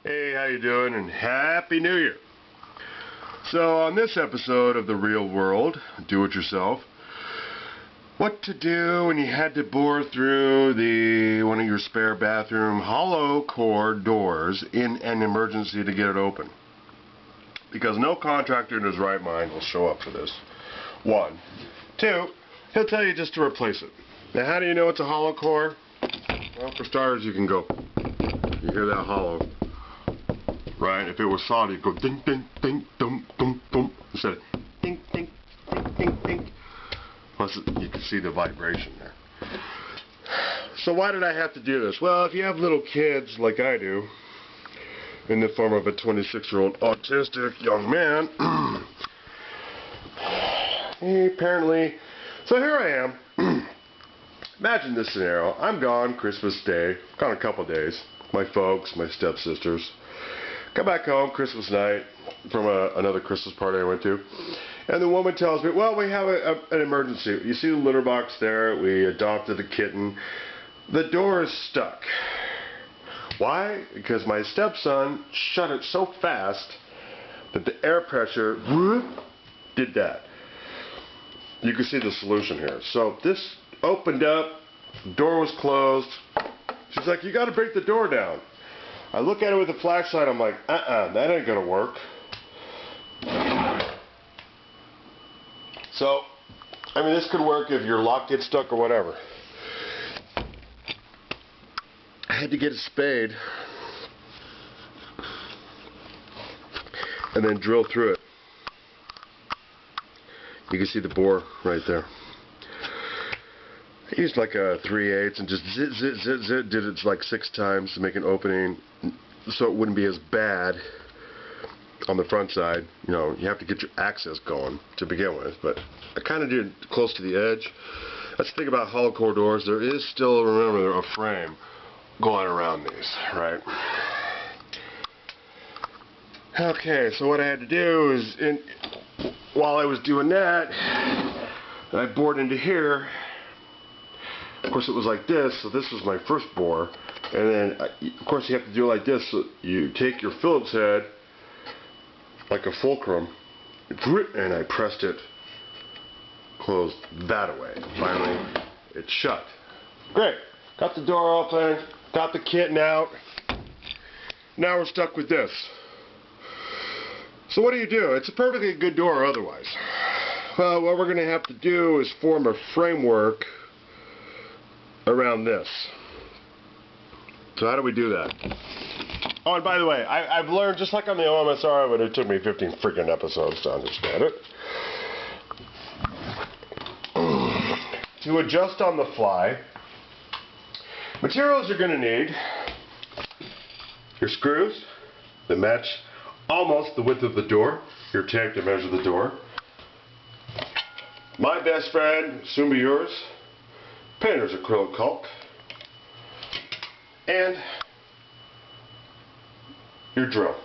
Hey, how you doing? And Happy New Year! So on this episode of The Real World, Do It Yourself, what to do when you had to bore through one of your spare bathroom hollow core doors in an emergency to get it open. Because no contractor in his right mind will show up for this. 1. 2, he'll tell you just to replace it. Now how do you know it's a hollow core? Well, for starters, you can go, you hear that hollow. Right? If it was solid, you'd go ding, ding, ding, dum, dum, dum, instead of ding, ding, ding, ding, ding. Plus, you can see the vibration there. So why did I have to do this? Well, if you have little kids like I do, in the form of a 26-year-old autistic young man, apparently, so here I am. Imagine this scenario. I'm gone Christmas Day, gone a couple days. My folks, my stepsisters. Come back home Christmas night from another Christmas party I went to, and the woman tells me, well, we have an emergency. You see the litter box there? We adopted a kitten. The door is stuck. Why? Because my stepson shut it so fast that the air pressure did that. You can see the solution here. So this opened up, the door was closed. She's like, you got to break the door down. I look at it with a flashlight, I'm like, that ain't gonna work. So, I mean, this could work if your lock gets stuck or whatever. I had to get a spade and then drill through it. You can see the bore right there. I used like a 3/8 and just zit, zit, zit, zit, did it like 6 times to make an opening so it wouldn't be as bad on the front side. You know, you have to get your access going to begin with, but I kind of did it close to the edge. That's the thing about hollow core doors. There is still, remember, a frame going around these, right? Okay, so what I had to do is, while I was doing that, I bored into here. Of course, it was like this, so this was my first bore. And then, of course, you have to do it like this. So you take your Phillips head, like a fulcrum, and I pressed it closed that way. Finally, it's shut. Great. Got the door open, got the kitten out. Now we're stuck with this. So what do? It's a perfectly good door otherwise. Well, what we're going to have to do is form a framework around this. So how do we do that? Oh, and by the way, I've learned, just like on the OMSR, but it took me 15 freaking episodes to understand it, to adjust on the fly. Materials you're going to need: your screws that match almost the width of the door, your tape to measure the door, my best friend, soon be yours, painter's acrylic caulk, and your drill.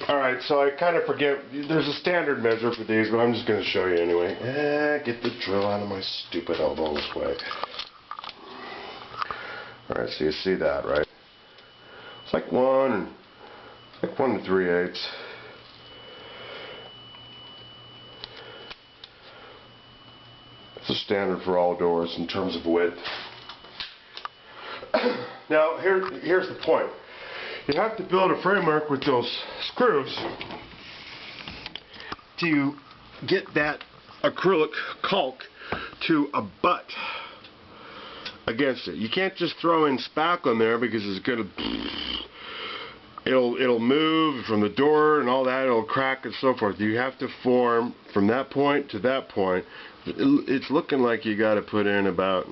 Alright, so I kind of forget, there's a standard measure for these, but I'm just going to show you anyway. Get the drill out of my stupid elbow this way. Alright, so you see that, right? It's like 1 3/8. It's a standard for all doors in terms of width. Now, here's the point. You have to build a framework with those screws to get that acrylic caulk to abut against it. You can't just throw in spackle in there because it's gonna, it'll move from the door and all that. It'll crack and so forth. You have to form from that point to that point. It's looking like you got to put in about,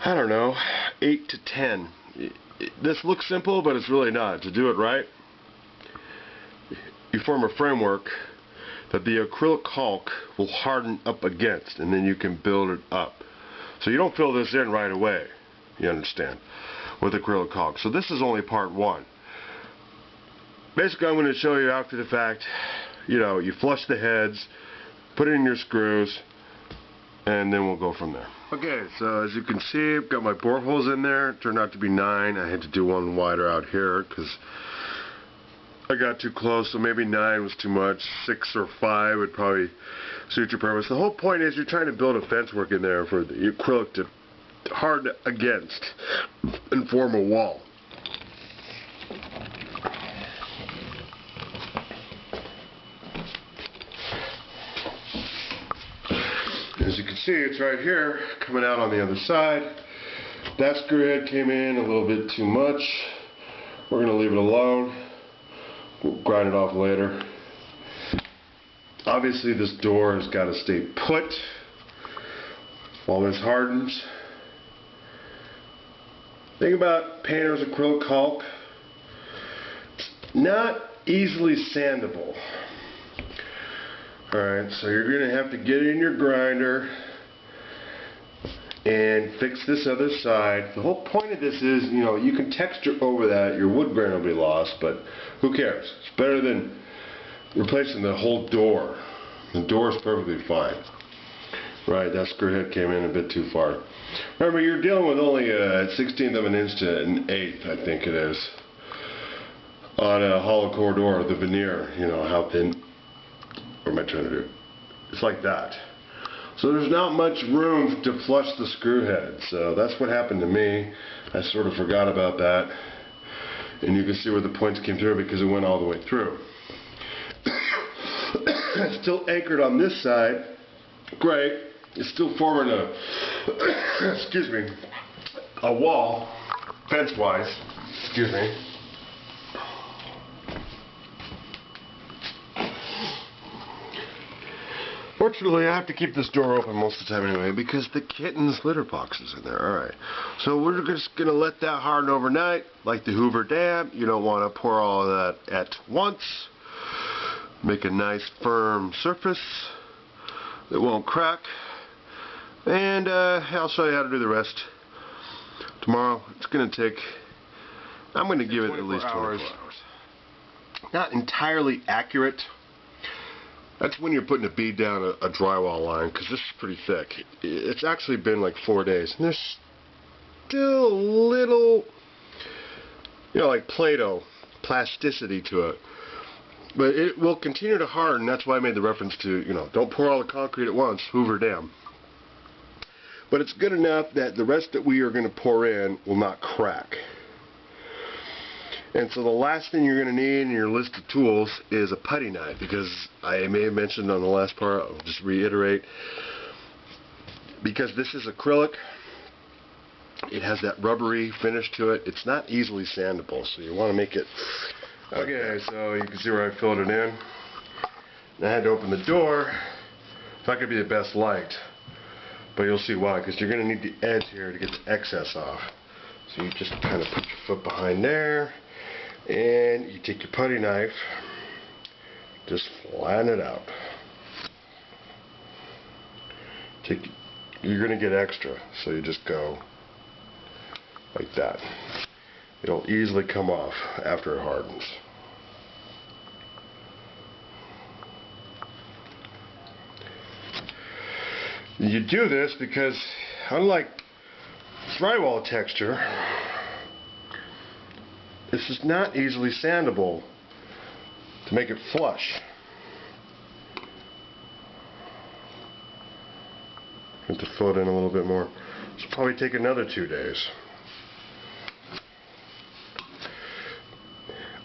I don't know, 8 to 10. This looks simple, but it's really not. To do it right, you form a framework that the acrylic caulk will harden up against, and then you can build it up. So you don't fill this in right away, you understand, with acrylic caulk. So this is only part 1. Basically, I'm going to show you after the fact, you know, you flush the heads, put in your screws, and then we'll go from there. Okay, so as you can see, I've got my boreholes in there. It turned out to be 9. I had to do one wider out here because I got too close, so maybe 9 was too much. 6 or 5 would probably suit your purpose. The whole point is you're trying to build a fence work in there for the acrylic to harden against and form a wall. As you can see, it's right here, coming out on the other side. That screw head came in a little bit too much. We're going to leave it alone. We'll grind it off later. Obviously, this door has got to stay put while this hardens. Thing about painter's acrylic caulk, it's not easily sandable. Alright, so you're going to have to get in your grinder and fix this other side. The whole point of this is, you know, you can texture over that, your wood grain will be lost, but who cares? It's better than replacing the whole door. The door is perfectly fine. Right, that screw head came in a bit too far. Remember, you're dealing with only a 1/16 of an inch to an 1/8, I think it is, on a hollow core door, the veneer, you know, how thin. What am I trying to do? It's like that. So there's not much room to flush the screw head. So that's what happened to me. I sort of forgot about that. And you can see where the points came through because it went all the way through. It's still anchored on this side. Great. It's still forming a, excuse me, a wall, fence-wise. Excuse me. Fortunately, I have to keep this door open most of the time anyway because the kitten's litter box is in there. Alright, so we're just going to let that harden overnight like the Hoover Dam. You don't want to pour all of that at once. Make a nice firm surface that won't crack. And I'll show you how to do the rest tomorrow. It's going to take, I'm going to give it at least 24 hours. Not entirely accurate. That's when you're putting a bead down a drywall line, because this is pretty thick. It's actually been like 4 days, and there's still a little, you know, like Play-Doh plasticity to it. But it will continue to harden. That's why I made the reference to, you know, don't pour all the concrete at once, Hoover Dam. But it's good enough that the rest that we are going to pour in will not crack. And so the last thing you're going to need in your list of tools is a putty knife, because I may have mentioned on the last part, I'll just reiterate, because this is acrylic, it has that rubbery finish to it. It's not easily sandable, so you want to make it. Okay, so you can see where I filled it in. And I had to open the door. It's not going to be the best light, but you'll see why, because you're going to need the edge here to get the excess off. So you just kind of put your foot behind there. And you take your putty knife, just flatten it out. You're going to get extra, so you just go like that. It'll easily come off after it hardens. You do this because, unlike drywall texture, this is not easily sandable to make it flush. Have to fill it in a little bit more. This will probably take another 2 days.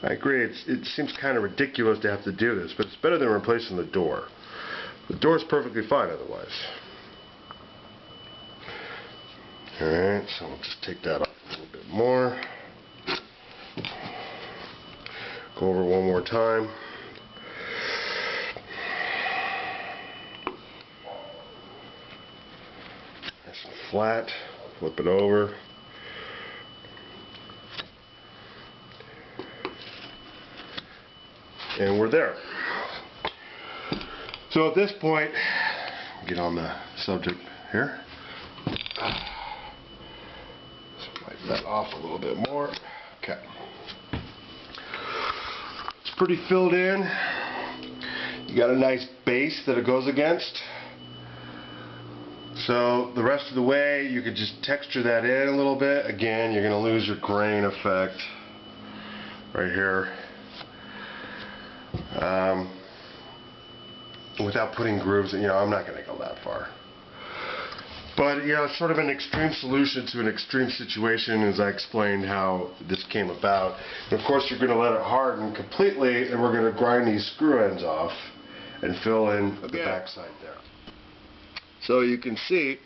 I agree, it seems kind of ridiculous to have to do this, but it's better than replacing the door. The door is perfectly fine otherwise. Alright, so we'll just take that off a little bit more. Go over one more time. Nice and flat. Flip it over. And we're there. So at this point, get on the subject here. Wipe that off a little bit more. Okay. Pretty filled in. You got a nice base that it goes against. So the rest of the way, you could just texture that in a little bit. Again, you're going to lose your grain effect right here. Without putting grooves, you know, I'm not going to go that far. But, you know, it's sort of an extreme solution to an extreme situation, as I explained how this came about. And of course, you're going to let it harden completely, and we're going to grind these screw ends off and fill in the backside there. So you can see,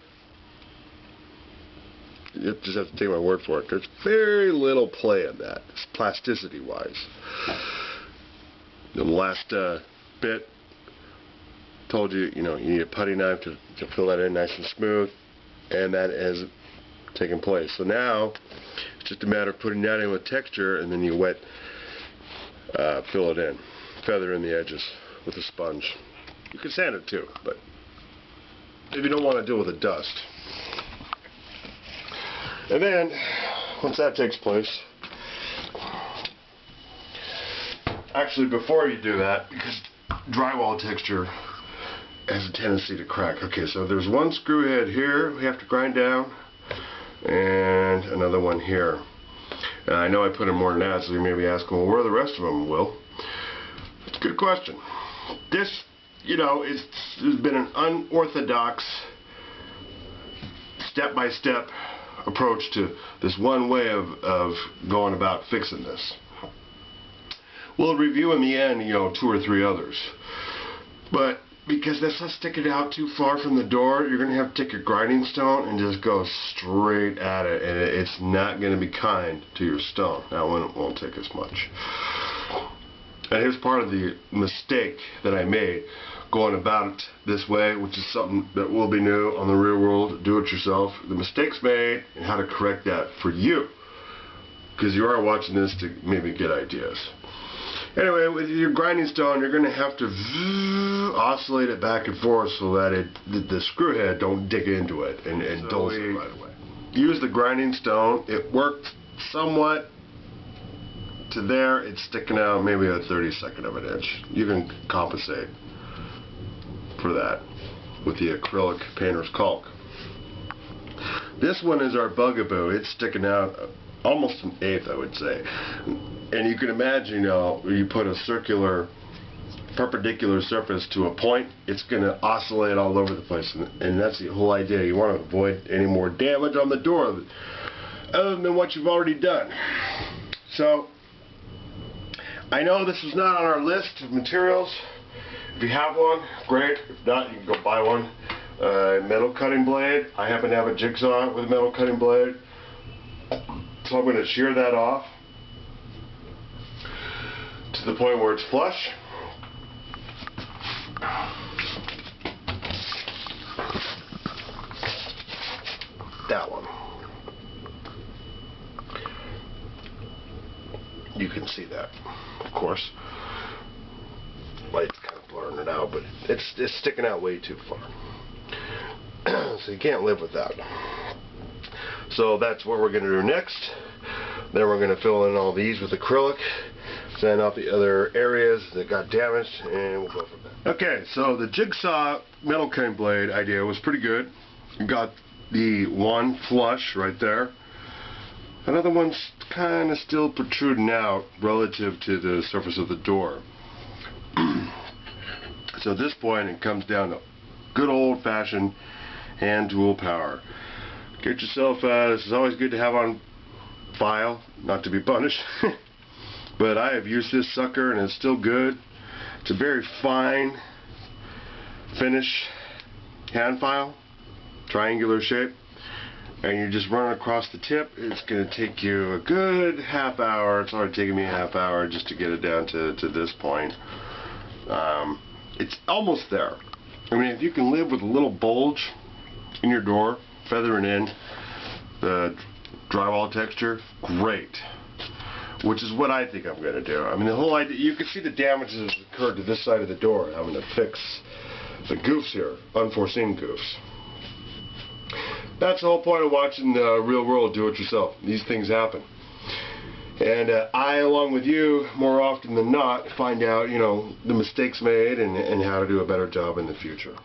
you just have to take my word for it, there's very little play in that, plasticity-wise. The last bit told you, you know, you need a putty knife to fill that in nice and smooth, and that has taken place. So now it's just a matter of putting that in with texture, and then you fill it in, feather in the edges with a sponge. You can sand it too, but if you don't want to deal with the dust. And then once that takes place, actually before you do that, because drywall texture has a tendency to crack. Okay, so there's one screw head here we have to grind down, and another one here. And I know I put in more than that, so you may be asking, well, where are the rest of them, Will? It's a good question. This, you know, there's been an unorthodox, step-by-step approach to this one way of going about fixing this. We'll review in the end, you know, 2 or 3 others. But because that's not sticking out too far from the door, you're going to have to take your grinding stone and just go straight at it, and it's not going to be kind to your stone. That one won't take as much. And here's part of the mistake that I made going about it this way, which is something that will be new on the Real World Do-It-Yourself. The mistakes made and how to correct that for you, because you are watching this to maybe get ideas. Anyway, with your grinding stone, you're going to have to oscillate it back and forth so that the screw head don't dig into it and dulls it right away. Use the grinding stone. It worked somewhat to there. It's sticking out maybe a 32nd of an inch. You can compensate for that with the acrylic painter's caulk. This one is our bugaboo. It's sticking out almost an 1/8, I would say. And you can imagine, you know, you put a circular perpendicular surface to a point, it's going to oscillate all over the place, and that's the whole idea. You want to avoid any more damage on the door other than what you've already done. So I know this is not on our list of materials. If you have one, great. If not, you can go buy one. Metal cutting blade. I happen to have a jigsaw with a metal cutting blade, so I'm going to shear that off to the point where it's flush. That one. You can see that, of course. Light's kind of blurring it out, but it's sticking out way too far. So you can't live with that. So that's what we're going to do next. Then we're going to fill in all these with acrylic, sand off the other areas that got damaged, and we'll go from there. Okay, so the jigsaw metal cutting blade idea was pretty good. You got the one flush right there. Another one's kind of still protruding out relative to the surface of the door. So at this point it comes down to good old-fashioned hand tool power. Get yourself, this is always good to have on file, not to be punished. But I have used this sucker and it's still good. It's a very fine finish hand file, triangular shape, and you just run it across the tip. It's going to take you a good half hour. It's already taken me a half hour just to get it down to this point. It's almost there. I mean, if you can live with a little bulge in your door, feathering in the drywall texture, great. Which is what I think I'm going to do. I mean, the whole idea, you can see the damages that occurred to this side of the door, having to fix the goofs here, unforeseen goofs. That's the whole point of watching the Real World Do-It-Yourself. These things happen. And I, along with you, more often than not, find out, you know, the mistakes made and how to do a better job in the future.